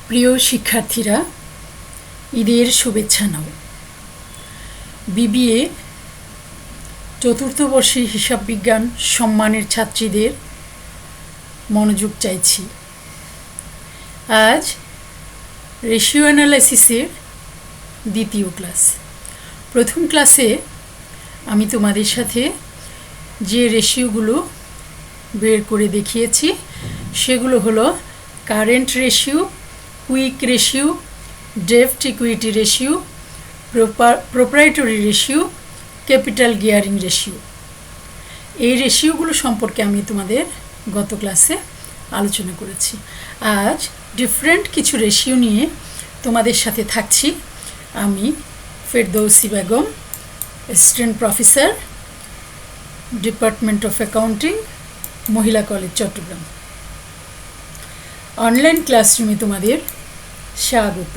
প্রিয় শিক্ষার্থীরা, ঈদের শুভেচ্ছা নাও। বিবিএ চতুর্থ বর্ষের হিসাব বিজ্ঞান সম্মানের ছাত্রীদের মনোযোগ চাইছি। আজ রেশিও অ্যানালাইসিসের দ্বিতীয় ক্লাস। প্রথম ক্লাসে আমি তোমাদের সাথে যে রেশিওগুলো বের করে দেখিয়েছি সেগুলো হলো কারেন্ট রেশিও, কুইক রেশিও, ডেপ্ট equity ratio, proprietary ratio, capital gearing ratio. এই রেশিওগুলো সম্পর্কে আমি তোমাদের গত ক্লাসে আলোচনা করেছি। আজ ডিফারেন্ট কিছু রেশিও নিয়ে তোমাদের সাথে থাকছি। আমি Ferdousi Begum, assistant professor, department of accounting, মহিলা কলেজ, চট্টগ্রাম। অনলাইন ক্লাসরুমে তোমাদের স্বাগত।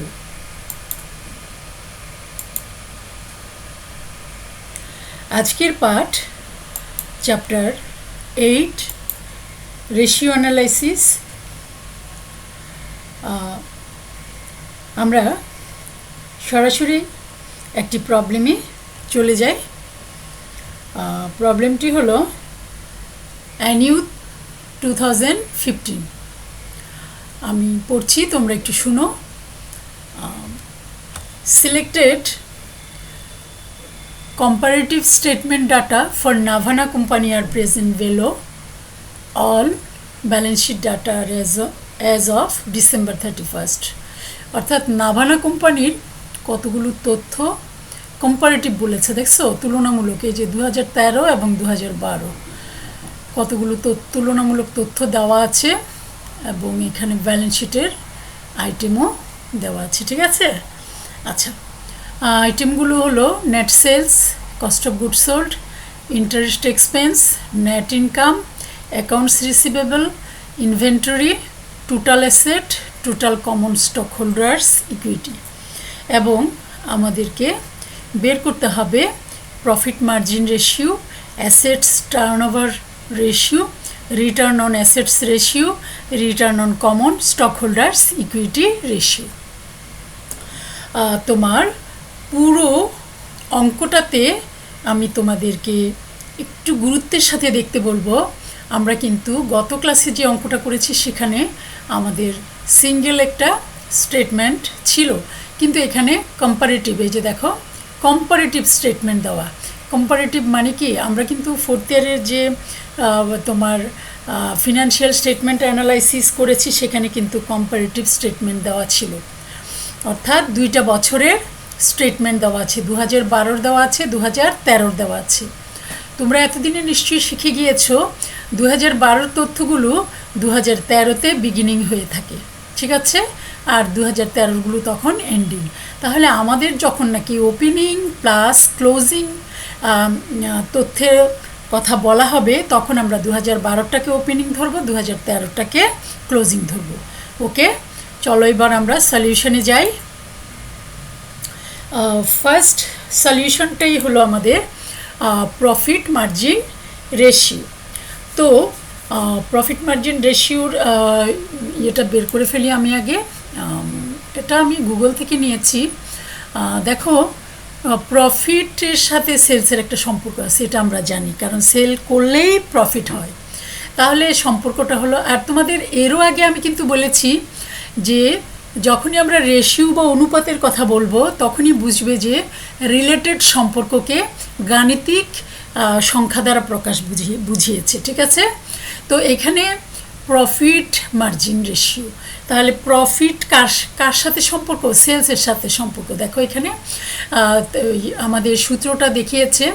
আজকের পাঠ চ্যাপ্টার 8 রেশিও অ্যানালাইসিস। আমরা সরাসরি একটি প্রবলেমে চলে যাই। প্রবলেমটি হলো অ্যানিউ 2015। আমি পড়ছি, তোমরা একটু শুনো। Selected comparative statement data for Navana company are present below. All balance sheet data are as of December 31st. অর্থাৎ নাভানা কোম্পানির কতগুলো তথ্য কম্পারেটিভ বলেছে, দেখছো, তুলনামূলক। এই যে 2013 এবং 2012 কতগুলো তুলনামূলক তথ্য দেওয়া আছে এবং এখানে ব্যালেন্স শিটের আইটেমও দেওয়া আছে। ঠিক আছে? আচ্ছা, আইটেমগুলো হলো net sales, cost of goods sold, interest expense, net income, accounts receivable, inventory, total asset, total common stockholders equity. এবং আমাদেরকে বের করতে হবে profit margin ratio, assets turnover ratio, return on assets ratio, return on common stockholders equity ratio. তোমার পুরো অঙ্কটাতে আমি তোমাদেরকে একটু গুরুত্বের সাথে দেখতে বলবো। আমরা কিন্তু গত ক্লাসে যে অঙ্কটা করেছি সেখানে আমাদের সিঙ্গেল একটা স্টেটমেন্ট ছিল, কিন্তু এখানে কম্পারেটিভ, এই যে দেখো কম্পারেটিভ স্টেটমেন্ট দেওয়া। কম্পারেটিভ মানে কি, আমরা কিন্তু ফোর্থ ইয়ারের যে তোমার ফিনান্সিয়াল স্টেটমেন্ট অ্যানালাইসিস করেছি সেখানে কিন্তু কম্পারেটিভ স্টেটমেন্ট দেওয়া ছিল। অর্থাৎ 2টা বছরের স্টেটমেন্ট দেওয়া আছে, 2012 দেওয়া আছে, 2013 দেওয়া আছে। তোমরা এতদিনে নিশ্চয়ই শিখে গিয়েছো 2012 তথ্যগুলো 2013-তে বিগিনিং হয়ে থাকে, ঠিক আছে, আর 2013গুলো তখন এন্ডিং। তাহলে আমাদের যখন নাকি ওপেনিং প্লাস ক্লোজিং তথ্যের কথা বলা হবে তখন আমরা 2012টাকে ওপেনিং ধরবো, 2013টাকে ক্লোজিং ধরবো। ওকে, চলো এবার আমরা সলিউশনে যাই। ফার্স্ট সলিউশনটাই হলো আমাদের প্রফিট মার্জিন রেশিও। তো প্রফিট মার্জিন রেশিওর এটা বের করে ফেলি আমি আগে। এটা আমি গুগল থেকে নিয়েছি। দেখো, প্রফিটের সাথে সেলসের একটা সম্পর্ক আছে, এটা আমরা জানি, কারণ সেল করলেই প্রফিট হয়। তাহলে সম্পর্কটা হলো, আর তোমাদের এরও আগে আমি কিন্তু বলেছি যে যখনই আমরা রেশিও বা অনুপাতের কথা বলবো তখনই বুঝবে যে রিলেটেড সম্পর্ককে গাণিতিক সংখ্যা দ্বারা বুঝিয়েছে। ঠিক আছে? তো এখানে প্রফিট মার্জিন রেশিও, তাহলে প্রফিট কার সাথে সম্পর্ক? সেলসের সাথে সম্পর্ক। দেখো এখানে আমাদের সূত্রটা দেখিয়েছে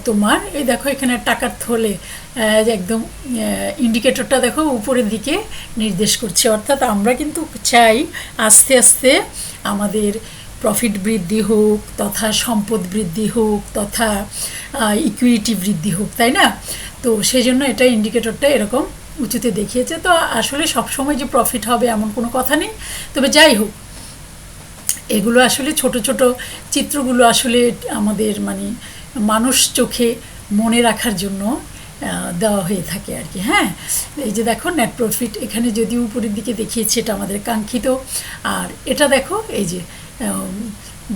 তোমার, এই দেখো এখানে টাকার থলে একদম ইন্ডিকেটরটা দেখো উপরের দিকে নির্দেশ করছে। অর্থাৎ আমরা কিন্তু চাই আস্তে আস্তে আমাদের প্রফিট বৃদ্ধি হোক, তথা সম্পদ বৃদ্ধি হোক, তথা ইকুইটি বৃদ্ধি হোক, তাই না? তো সেই জন্য এটা ইন্ডিকেটরটা এরকম উঁচুতে দেখিয়েছে। তো আসলে সবসময় যে প্রফিট হবে এমন কোনো কথা নেই, তবে যাই হোক, এগুলো আসলে ছোট ছোট চিত্রগুলো আসলে আমাদের মানে মানুষ চোখে মনে রাখার জন্য দেওয়া হয়ে থাকে আর কি। হ্যাঁ, এই যে দেখো নেট প্রফিট এখানে যদি উপরের দিকে দেখিয়েছি এটা আমাদের কাঙ্ক্ষিত, আর এটা দেখো এই যে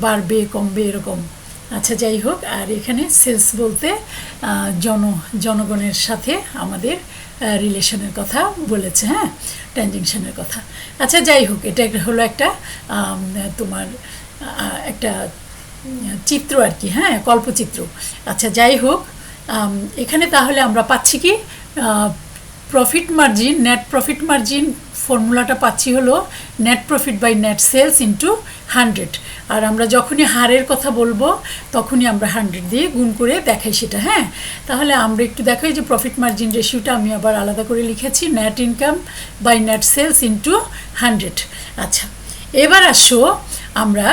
বাড়বে কমবে এরকম। আচ্ছা যাই হোক, আর এখানে সেলস বলতে জনগণের সাথে আমাদের রিলেশনের কথা বলেছে, হ্যাঁ, ট্রানজ্যাকশনের কথা। আচ্ছা যাই হোক, এটা হলো একটা তোমার একটা চিত্র আর কি, হ্যাঁ, কল্পচিত্র। আচ্ছা যাই হোক, এখানে তাহলে আমরা পাচ্ছি কি profit margin, net profit margin ফর্মুলাটা পাচ্ছি হলো net profit by net sales into 100। আর আমরা যখনই হারের কথা বলবো তখনই আমরা 100 দিয়ে গুণ করে দেখাই সেটা। হ্যাঁ, তাহলে আমরা একটু দেখাই যে প্রফিট মার্জিন রেশিওটা আমি আবার আলাদা করে লিখেছি net income by net sales into 100। আচ্ছা, এবার আসো আমরা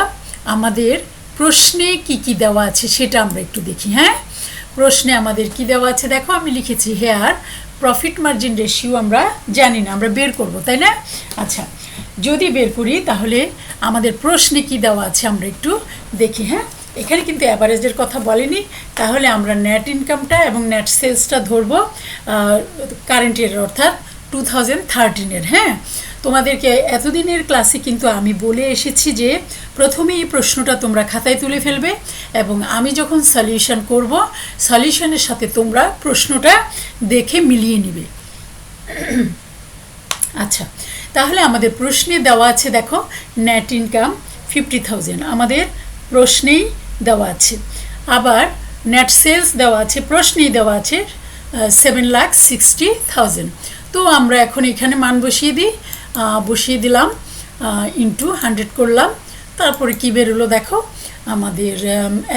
আমাদের প্রশ্নে কি দেওয়া আছে সেটা আমরা একটু দেখি। হ্যাঁ, প্রশ্নে আমাদের কি দেওয়া আছে দেখো, আমি লিখেছি হেয়ার প্রফিট মার্জিন রেশিও আমরা জানি না, আমরা বের করব, তাই না? আচ্ছা, যদি বের করি তাহলে আমাদের প্রশ্নে কি দেওয়া আছে আমরা একটু দেখি। হ্যাঁ, এখানে কিন্তু অ্যাভারেজের কথা বলেনি, তাহলে আমরা নেট ইনকামটা এবং নেট সেলসটা ধরবো কারেন্ট ইয়ার অর্থাৎ 2013-এর। হ্যাঁ, তোমাদেরকে এতদিনের ক্লাসে কিন্তু আমি বলে এসেছি যে প্রথমে এই প্রশ্নটা তোমরা খাতায় তুলে ফেলবে এবং আমি যখন সলিউশন করব সলিউশনের সাথে তোমরা প্রশ্নটা দেখে মিলিয়ে নিবে। আচ্ছা, তাহলে আমাদের প্রশ্নে দেওয়া আছে দেখো নেট ইনকাম 50,000 আমাদের প্রশ্নেই দেওয়া আছে, আবার নেট সেলস দেওয়া আছে প্রশ্নেই দেওয়া আছে 7,60,000। তো আমরা এখন এখানে মান বসিয়ে দিলাম, ইন্টু 100 করলাম, তারপরে কী বেরোলো দেখো আমাদের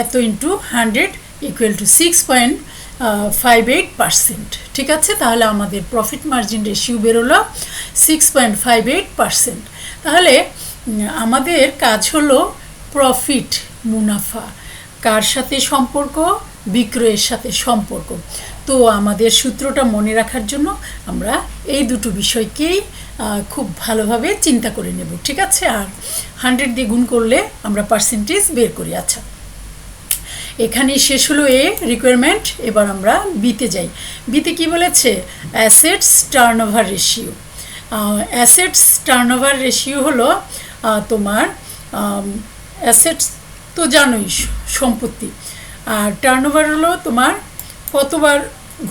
এত ইন্টু 100 ইকুয়াল টু 6.58%। ঠিক আছে, তাহলে আমাদের প্রফিট মার্জিন রেশিও বেরোলো 6.58%। তাহলে আমাদের কাজ হলো প্রফিট মুনাফা কার সাথে সম্পর্ক, বিক্রয়ের সাথে সম্পর্ক। তো আমাদের সূত্রটা মনে রাখার জন্য আমরা এই দুটো বিষয়কেই খুব ভালোভাবে চিন্তা করে নেব। ঠিক আছে, আর 100 দিয়ে গুণ করলে আমরা পার্সেন্টেজ বের করি। আচ্ছা, এখানে শেষ হলো এ রিকোয়ারমেন্ট, এবার আমরা বিতে যাই। বিতে কি বলেছে? Assets turnover ratio. Assets turnover ratio হলো তোমার অ্যাসেটস তো জানোই সম্পত্তি, আর টার্নওভার হলো তোমার কতবার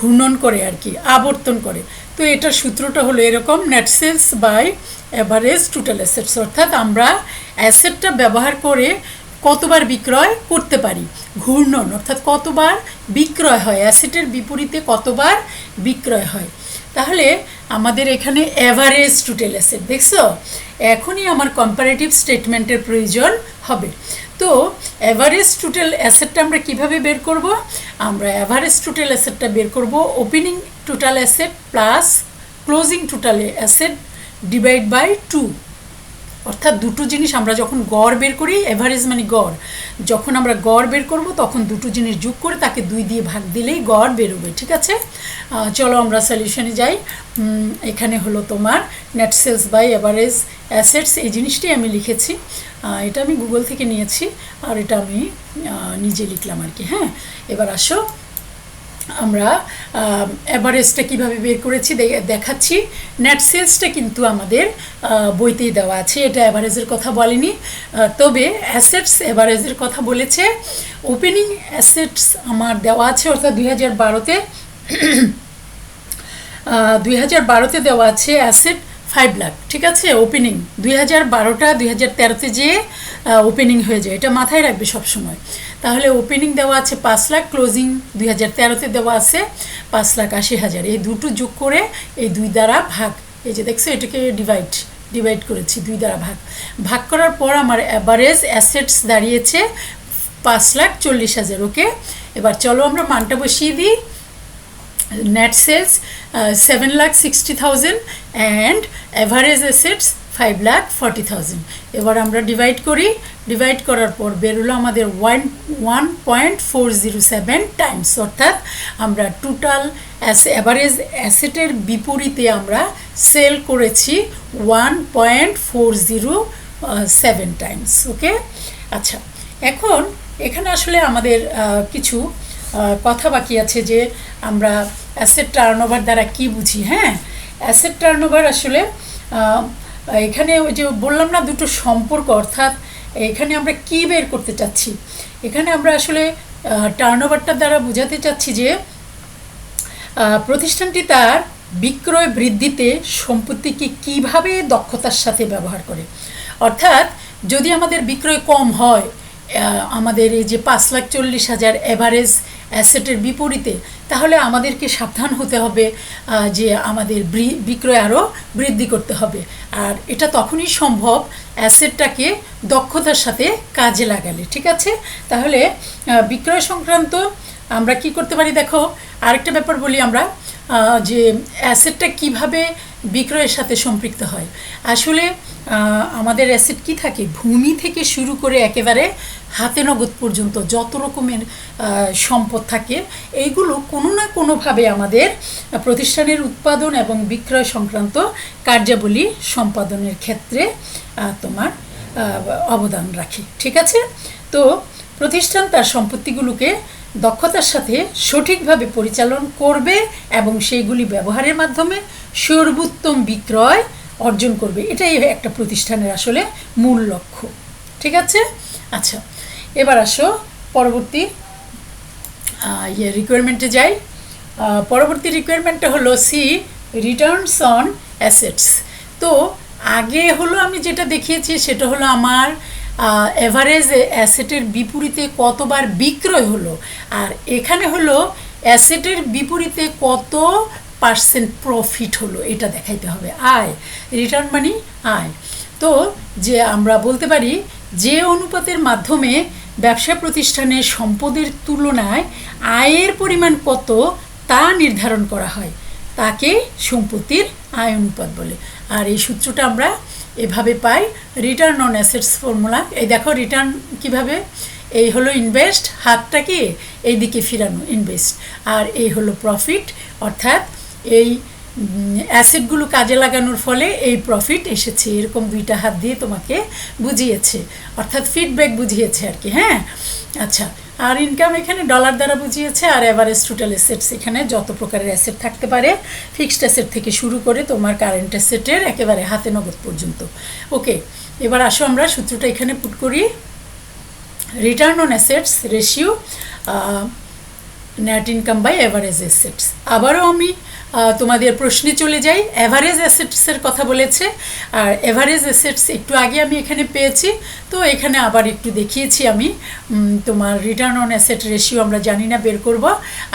ঘূর্ণন করে আর কি, আবর্তন করে। তো এটার সূত্রটা হলো এরকম, net sales by average total assets, অর্থাৎ আমরা অ্যাসেটটা ব্যবহার করে কতবার বিক্রয় করতে পারি, ঘূর্ণন অর্থাৎ কতবার বিক্রয় হয়, অ্যাসেটের বিপরীতে কতবার বিক্রয় হয়। তাহলে আমাদের এখানে অ্যাভারেজ টোটাল অ্যাসেট দেখছো, এখনই আমার কম্পারেটিভ স্টেটমেন্টের প্রয়োজন হবে। তো অ্যাভারেজ টোটাল অ্যাসেটটা আমরা কিভাবে বের করব? আমরা অ্যাভারেজ টোটাল অ্যাসেটটা বের করব opening total asset plus closing total asset divide by 2। অর্থাৎ দুটো জিনিস আমরা যখন গড় বের করি, এভারেজ মানে গড়, যখন আমরা গড় বের করব তখন দুটো জিনিস যোগ করে তাকে 2 দিয়ে ভাগ দিলেই গড় বেরোবে। ঠিক আছে, চলো আমরা সলিউশনে যাই। এখানে হলো তোমার net sales by average assets, এই জিনিসটাই আমি লিখেছি, এটা আমি গুগল থেকে নিয়েছি আর এটা আমি নিজে লিখলাম আর কি। হ্যাঁ, এবার আসো আমরা অ্যাভারেজটা কীভাবে বের করেছি দেখাচ্ছি। নেট সেলসটা কিন্তু আমাদের বইতেই দেওয়া আছে, এটা অ্যাভারেজের কথা বলেনি, তবে অ্যাসেটস অ্যাভারেজের কথা বলেছে। ওপেনিং অ্যাসেটস আমার দেওয়া আছে, অর্থাৎ 2012-তে দেওয়া আছে অ্যাসেট 5 লাখ। ঠিক আছে, ওপেনিং 2012টা 2013-তে যে ওপেনিং হয়ে যায়, এটা মাথায় রাখবে সবসময়। তাহলে ওপেনিং দেওয়া আছে 5 লাখ, ক্লোজিং 2013-তে দেওয়া আছে 5,80,000। এই দুটো যোগ করে এই 2 দ্বারা ভাগ, এই যে দেখছো এটাকে ডিভাইড করেছি, 2 দ্বারা ভাগ করার পর আমার অ্যাভারেজ অ্যাসেটস দাঁড়িয়েছে 5,40,000। ওকে, এবার চলো আমরা মানটা বসিয়ে দিই। Net sales 7,60,000 and average assets 5,40,000। এবার আমরা ডিভাইড করার পর বেরোলো আমাদের 1.407 টাইমস, অর্থাৎ আমরা টোটাল অ্যাভারেজ অ্যাসেটের বিপরীতে আমরা সেল করেছি 1.407 টাইমস। ওকে, আচ্ছা, এখন এখানে আসলে আমাদের কিছু কথা বাকি আছে যে আমরা অ্যাসেট টার্নওভার দ্বারা কি বুঝি। হ্যাঁ, অ্যাসেট টার্নওভার আসলে এখানে ওই যে বললাম না দুটো সম্পর্ক, অর্থাৎ এখানে আমরা কি বের করতে চাচ্ছি, এখানে আমরা আসলে টার্নওভারটার দ্বারা বোঝাতে চাচ্ছি যে প্রতিষ্ঠানটি তার বিক্রয় বৃদ্ধিতে সম্পত্তিকে কিভাবে দক্ষতার সাথে ব্যবহার করে। অর্থাৎ যদি আমাদের বিক্রয় কম হয়, আমাদের এই যে 5,40,000 এভারেজ অ্যাসেটের বিপরীতে, তাহলে আমাদেরকে সাবধান হতে হবে যে আমাদের বিক্রয় আরও বৃদ্ধি করতে হবে। আর এটা তখনই সম্ভব অ্যাসেটটাকে দক্ষতার সাথে কাজে লাগালে। ঠিক আছে, তাহলে বিক্রয় সংক্রান্ত আমরা কি করতে পারি দেখো, আরেকটা ব্যাপার বলি আমরা যে অ্যাসেটটা কিভাবে বিক্রয়ের সাথে সম্পৃক্ত হয়। আসলে আমাদের অ্যাসেট কি থাকে, ভূমি থেকে শুরু করে একেবারে হাতে নগদ পর্যন্ত যত রকমের সম্পদ থাকে, এইগুলো কোনো না কোনোভাবে আমাদের প্রতিষ্ঠানের উৎপাদন এবং বিক্রয় সংক্রান্ত কার্যাবলী সম্পাদনের ক্ষেত্রে তোমার অবদান রাখে। ঠিক আছে, তো প্রতিষ্ঠান তার সম্পত্তিগুলোকে দক্ষতার সাথে সঠিকভাবে পরিচালন করবে এবং সেইগুলি ব্যবহারের মাধ্যমে সর্বোত্তম বিক্রয় অর্জন করবে। এটাই একটা প্রতিষ্ঠানের আসলে মূল লক্ষ্য। ঠিক আছে, আচ্ছা এবার আসো পরবর্তী রিকোয়ারমেন্টে যাই। পরবর্তী রিকোয়ারমেন্টটা হলো সি রিটার্নস অন অ্যাসেটস। তো আগে হলো আমি যেটা দেখিয়েছি সেটা হলো আমার এভারেজ অ্যাসেটের বিপরীতে কতবার বিক্রয় হলো, আর এখানে হলো অ্যাসেটের বিপরীতে কত পার্সেন্ট প্রফিট হলো, এটা দেখাইতে হবে। আয়, রিটার্ন মানে আয়। তো যে আমরা বলতে পারি যে অনুপাতের মাধ্যমে ব্যবসা প্রতিষ্ঠানের সম্পদের তুলনায় আয়ের পরিমাণ কত তা নির্ধারণ করা হয় তাকে সম্পত্তির আয় অনুপাত বলে। আর এই সূত্রটা আমরা এভাবে পাই, রিটার্ন অন অ্যাসেটস ফর্মুলা। এই দেখো রিটার্ন কিভাবে, এই হলো ইনভেস্ট, হাতটা কি এই দিকে ফিরানো ইনভেস্ট, আর এই হলো প্রফিট, অর্থাৎ এই অ্যাসেটগুলো কাজে লাগানোর ফলে এই প্রফিট এসেছে। এরকম দুইটা হাত দিয়ে তোমাকে বুঝিয়েছে, অর্থাৎ ফিডব্যাক বুঝিয়েছে আর কি। হ্যাঁ, আচ্ছা, আর ইনকাম এখানে ডলার দ্বারা বুঝিয়েছে, আর এভারেজ টোটাল অ্যাসেটস এখানে যত প্রকারের অ্যাসেট থাকতে পারে, ফিক্সড অ্যাসেট থেকে শুরু করে তোমার কারেন্ট অ্যাসেটের একেবারে হাতে নগদ পর্যন্ত। ওকে, এবার আসো আমরা সূত্রটা এখানে পুট করি। Return on assets ratio net income by average assets. আবারও আমি তোমাদের প্রশ্নে চলে যাই। অ্যাভারেজ অ্যাসেটসের কথা বলেছে, আর অ্যাভারেজ অ্যাসেটস একটু আগে আমি এখানে পেয়েছি, তো এখানে আবার একটু দেখিয়েছি আমি। তোমার রিটার্ন অন অ্যাসেট রেশিও আমরা জানি না বের করব,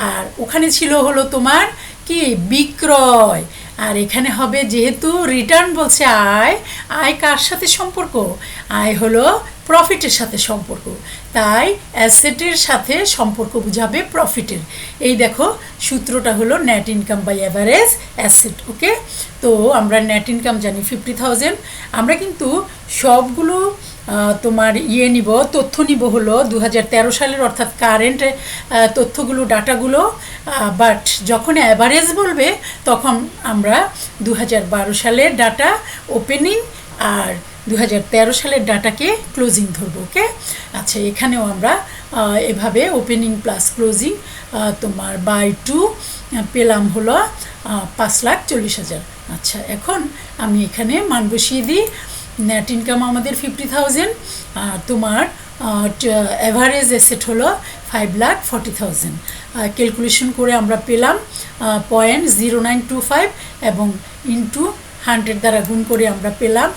আর ওখানে ছিল হলো তোমার কি বিক্রয়, আর এখানে হবে যেহেতু রিটার্ন বলছে আয়, আয় কার সাথে সম্পর্ক, আয় হলো প্রফিটের সাথে সম্পর্ক, তাই অ্যাসেটের সাথে সম্পর্ক বুঝাবে প্রফিটের। এই দেখো সূত্রটা হলো net income by average asset. Okay, তো আমরা নেট ইনকাম জানি 50,000। আমরা কিন্তু সবগুলো তোমার নিব, তথ্য নিব হলো 2013 সালের, অর্থাৎ কারেন্ট তথ্যগুলো ডাটাগুলো, বাট যখন অ্যাভারেজ বলবে তখন আমরা 2012 সালের ডাটা ওপেনিং আর 2013 সালের ডাটাকে ক্লোজিং ধরবো। ওকে, আচ্ছা এখানেও আমরা এভাবে ওপেনিং প্লাস ক্লোজিং তোমার বাই 2 পেলাম হলো 5,40,000। আচ্ছা, এখন আমি এখানে মান বসিয়ে দিই। নেট ইনকাম আমাদের 50,000, আর তোমার অ্যাভারেজ অ্যাসেট হলো 5,40,000। ক্যালকুলেশন করে আমরা পেলাম 0.0925 এবং ইন্টু 100 দ্বারা গুণ করে আমরা পেলাম,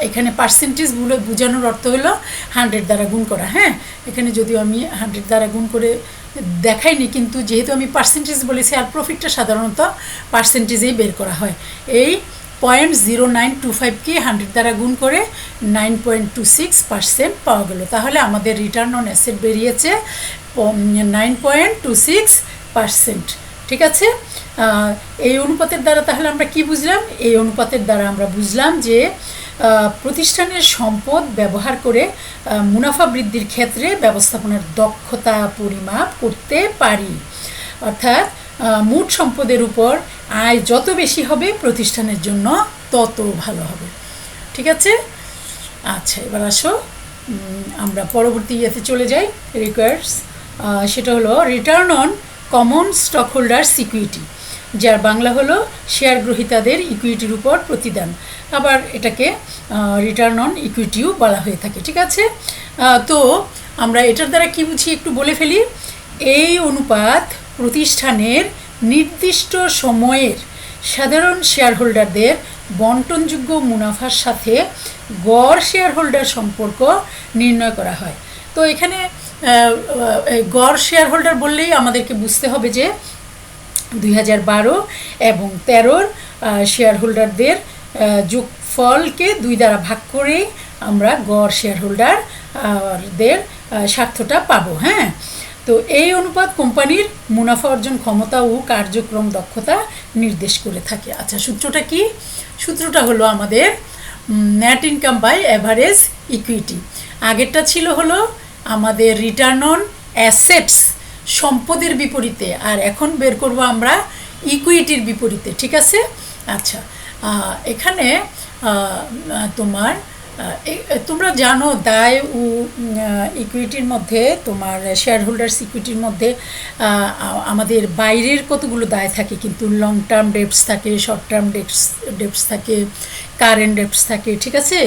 এখানে পার্সেন্টেজ বোঝানোর অর্থ হলো 100 দ্বারা গুণ করা। হ্যাঁ, এখানে যদিও আমি 100 দ্বারা গুণ করে দেখাইনি, কিন্তু যেহেতু আমি পার্সেন্টেজ বলেছি, আর প্রফিটটা সাধারণত পার্সেন্টেজেই বের করা হয়। এই 0.0925কে 100 দ্বারা গুণ করে 9.26% পাওয়া গেল। তাহলে আমাদের রিটার্ন অন অ্যাসেট বেরিয়েছে 9.26%। ঠিক আছে, এই অনুপাতের দ্বারা তাহলে আমরা কি বুঝলাম? এই অনুপাতের দ্বারা আমরা বুঝলাম যে প্রতিষ্ঠানের সম্পদ ব্যবহার করে মুনাফা বৃদ্ধির ক্ষেত্রে ব্যবস্থাপনার দক্ষতা পরিমাপ করতে পারি। অর্থাৎ মোট সম্পদের উপর আয় যত বেশি হবে প্রতিষ্ঠানের জন্য তত ভালো হবে। ঠিক আছে, আচ্ছা এবার আসো আমরা পরবর্তী ইয়েতে চলে যাই, সেটা হলো return on common stock holder security, যার বাংলা হলো শেয়ার গ্রহীতাদের ইকুইটির উপর প্রতিদান, আবার এটাকে রিটার্ন অন ইকুইটিও বলা হয়ে থাকে। ঠিক আছে, তো আমরা এটার দ্বারা কি বুঝি একটু বলে ফেলি। এই অনুপাত প্রতিষ্ঠানের নির্দিষ্ট সময়ের সাধারণ শেয়ার হোল্ডারদের বন্টনযোগ্য মুনাফার সাথে গড় শেয়ার হোল্ডার সম্পর্ক নির্ণয় করা হয়। তো এখানে গড় শেয়ার হোল্ডার বললেই আমাদেরকে বুঝতে হবে যে 2012 এবং 13 শেয়ার হোল্ডারদের যোগফলকে 2 দ্বারা ভাগ করে আমরা গড় শেয়ার হোল্ডারদের স্বার্থটা পাবো। হ্যাঁ, তো এই অনুপাত কোম্পানির মুনাফা অর্জন ক্ষমতা ও কার্যক্রম দক্ষতা নির্দেশ করে থাকে। আচ্ছা, সূত্রটা কি? সূত্রটা হলো আমাদের net income by average equity. আগেরটা ছিল হলো আমাদের রিটার্ন অন অ্যাসেটস, সম্পদের বিপরীতে, আর এখন বের করব আমরা ইকুইটির বিপরীতে। ঠিক আছে, আচ্ছা, এখানে তোমরা জানো দায় ও ইকুইটির মধ্যে, তোমার শেয়ার হোল্ডার্স ইকুইটির মধ্যে আমাদের বাইরের কতগুলো দায় থাকে, কিন্তু লং টার্ম ডেটস থাকে, শর্ট টার্ম ডেটস থাকে, কারেন্ট ডেটস থাকে। ঠিক আছে,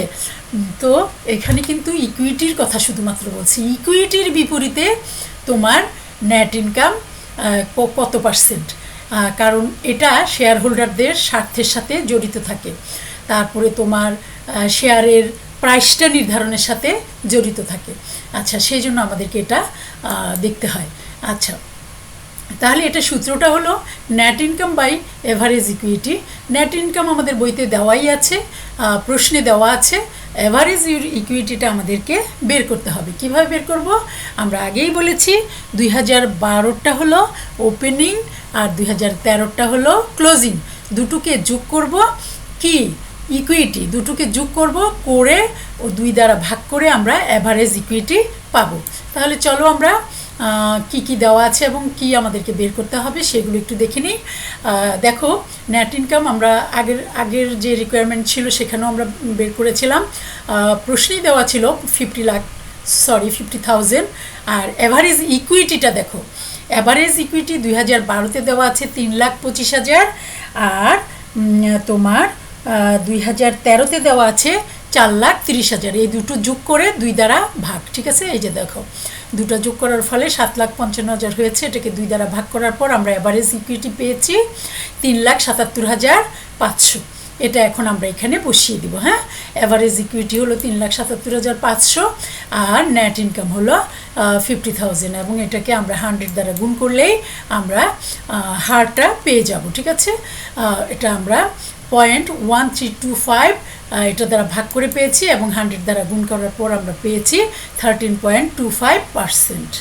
তো এখানে কিন্তু ইকুইটির কথা শুধুমাত্র বলছি। ইকুইটির বিপরীতে তোমার নেট ইনকাম কত পার্সেন্ট, কারণ এটা শেয়ার হোল্ডারদের স্বার্থের সাথে জড়িত থাকে। তারপরে তোমার শেয়ারের প্রাইসটা নির্ধারণের সাথে জড়িত থাকে। আচ্ছা, সেই জন্য আমাদেরকে এটা দেখতে হয়। আচ্ছা, তাহলে এটা সূত্রটা হলো net income by average equity. Net income আমাদের বইতে দেওয়াই আছে, প্রশ্নে দেওয়া আছে। এভারেজ ইকুইটিটা আমাদেরকে বের করতে হবে। কিভাবে বের করব? আমরা আগেই বলেছি 2012টা হলো ওপেনিং আর 2013টা হলো ক্লোজিং। দুটোকে যোগ করব, কি ইকুইটি, দুটোকে যোগ করব, করে ও 2 দ্বারা ভাগ করে আমরা এভারেজ ইকুইটি পাবো। তাহলে চলো আমরা কি কি দেওয়া আছে এবং কি আমাদেরকে বের করতে হবে সেগুলো একটু দেখে নিই। দেখো, নেট ইনকাম আমরা আগের যে রিকোয়ারমেন্ট ছিল সেখানেও আমরা বের করেছিলাম। প্রশ্নেই দেওয়া ছিল 50,000। আর এভারেজ ইকুইটিটা দেখো, এভারেজ ইকুইটি 2012তে দেওয়া আছে 3,25,000, আর তোমার 2013তে দেওয়া আছে 4,30,000। এই দুটো যোগ করে 2 দ্বারা ভাগ। ঠিক আছে, এই যে দেখো, দুটো যোগ করার ফলে 7,55,000 হয়েছে। এটাকে 2 দ্বারা ভাগ করার পর আমরা এভারেজ ইকুইটি পেয়েছি 3,77,500। এটা এখন আমরা এখানে বসিয়ে দিব। হ্যাঁ, এভারেজ ইকুইটি হলো 3,77,500 আর নেট ইনকাম হলো 50,000, এবং এটাকে আমরা 100 দ্বারা গুণ করলেই আমরা হারটা পেয়ে যাব। ঠিক আছে, এটা আমরা 0.1325 এটা দ্বারা ভাগ করে পেয়েছি, এবং 100 দ্বারা গুণ করার পর আমরা পেয়েছি 13.25%।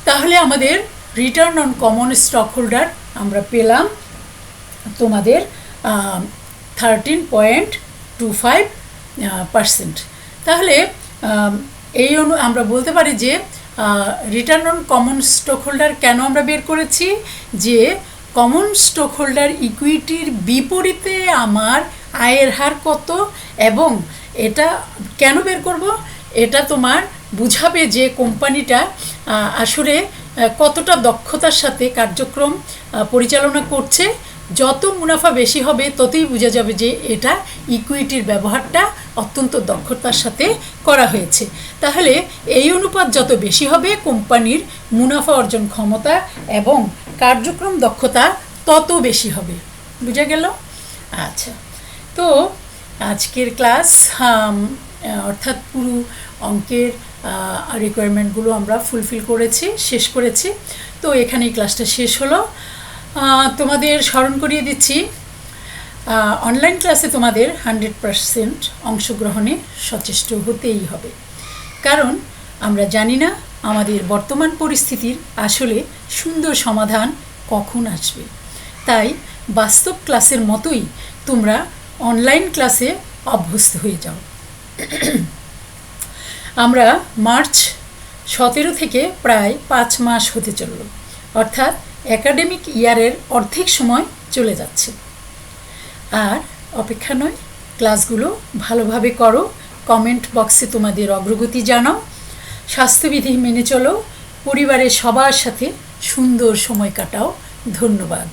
তাহলে আমাদের return on common stock holder আমরা পেলাম তোমাদের 13.25%। তাহলে এই আমরা বলতে পারি যে return on common stock holder কেন আমরা বের করেছি, যে কমন স্টক হোল্ডার ইকুইটির বিপরীতে আমার আয়ের হার কত, এবং এটা কেন বের করব, এটা তোমার বুঝাবে যে কোম্পানিটা আসলে কতটা দক্ষতার সাথে কার্যক্রম পরিচালনা করছে। যত মুনাফা বেশি হবে ততই বোঝা যাবে যে এটা ইকুইটির ব্যবহারটা অত্যন্ত দক্ষতার সাথে করা হয়েছে। তাহলে এই অনুপাত যত বেশি হবে কোম্পানির মুনাফা অর্জন ক্ষমতা এবং কার্যক্রম দক্ষতা তত বেশি হবে। বুঝা গেল? আচ্ছা, তো আজকের ক্লাস অর্থাৎ পুরো অঙ্কের রিকোয়ারমেন্টগুলো আমরা ফুলফিল করেছি, শেষ করেছি। তো এখানেই ক্লাসটা শেষ হলো। তোমাদের স্মরণ করিয়ে দিচ্ছি, অনলাইন ক্লাসে তোমাদের 100% অংশগ্রহণে সচেষ্ট হতেই হবে, কারণ আমরা জানি না আমাদের বর্তমান পরিস্থিতির আসলে সুন্দর সমাধান কখন আসবে। তাই বাস্তব ক্লাসের মতোই তোমরা অনলাইন ক্লাসে অভ্যস্ত হয়ে যাও। আমরা মার্চ 17 থেকে প্রায় 5 মাস হতে চলল, অর্থাৎ একাডেমিক ইয়ারের অর্ধেক সময় চলে যাচ্ছে। আর অপেক্ষা নয়, ক্লাসগুলো ভালোভাবে করো, কমেন্ট বক্সে তোমাদের অগ্রগতি জানাও, স্বাস্থ্যবিধি মেনে চলো, পরিবারের সবার সাথে সুন্দর সময় কাটাও। ধন্যবাদ।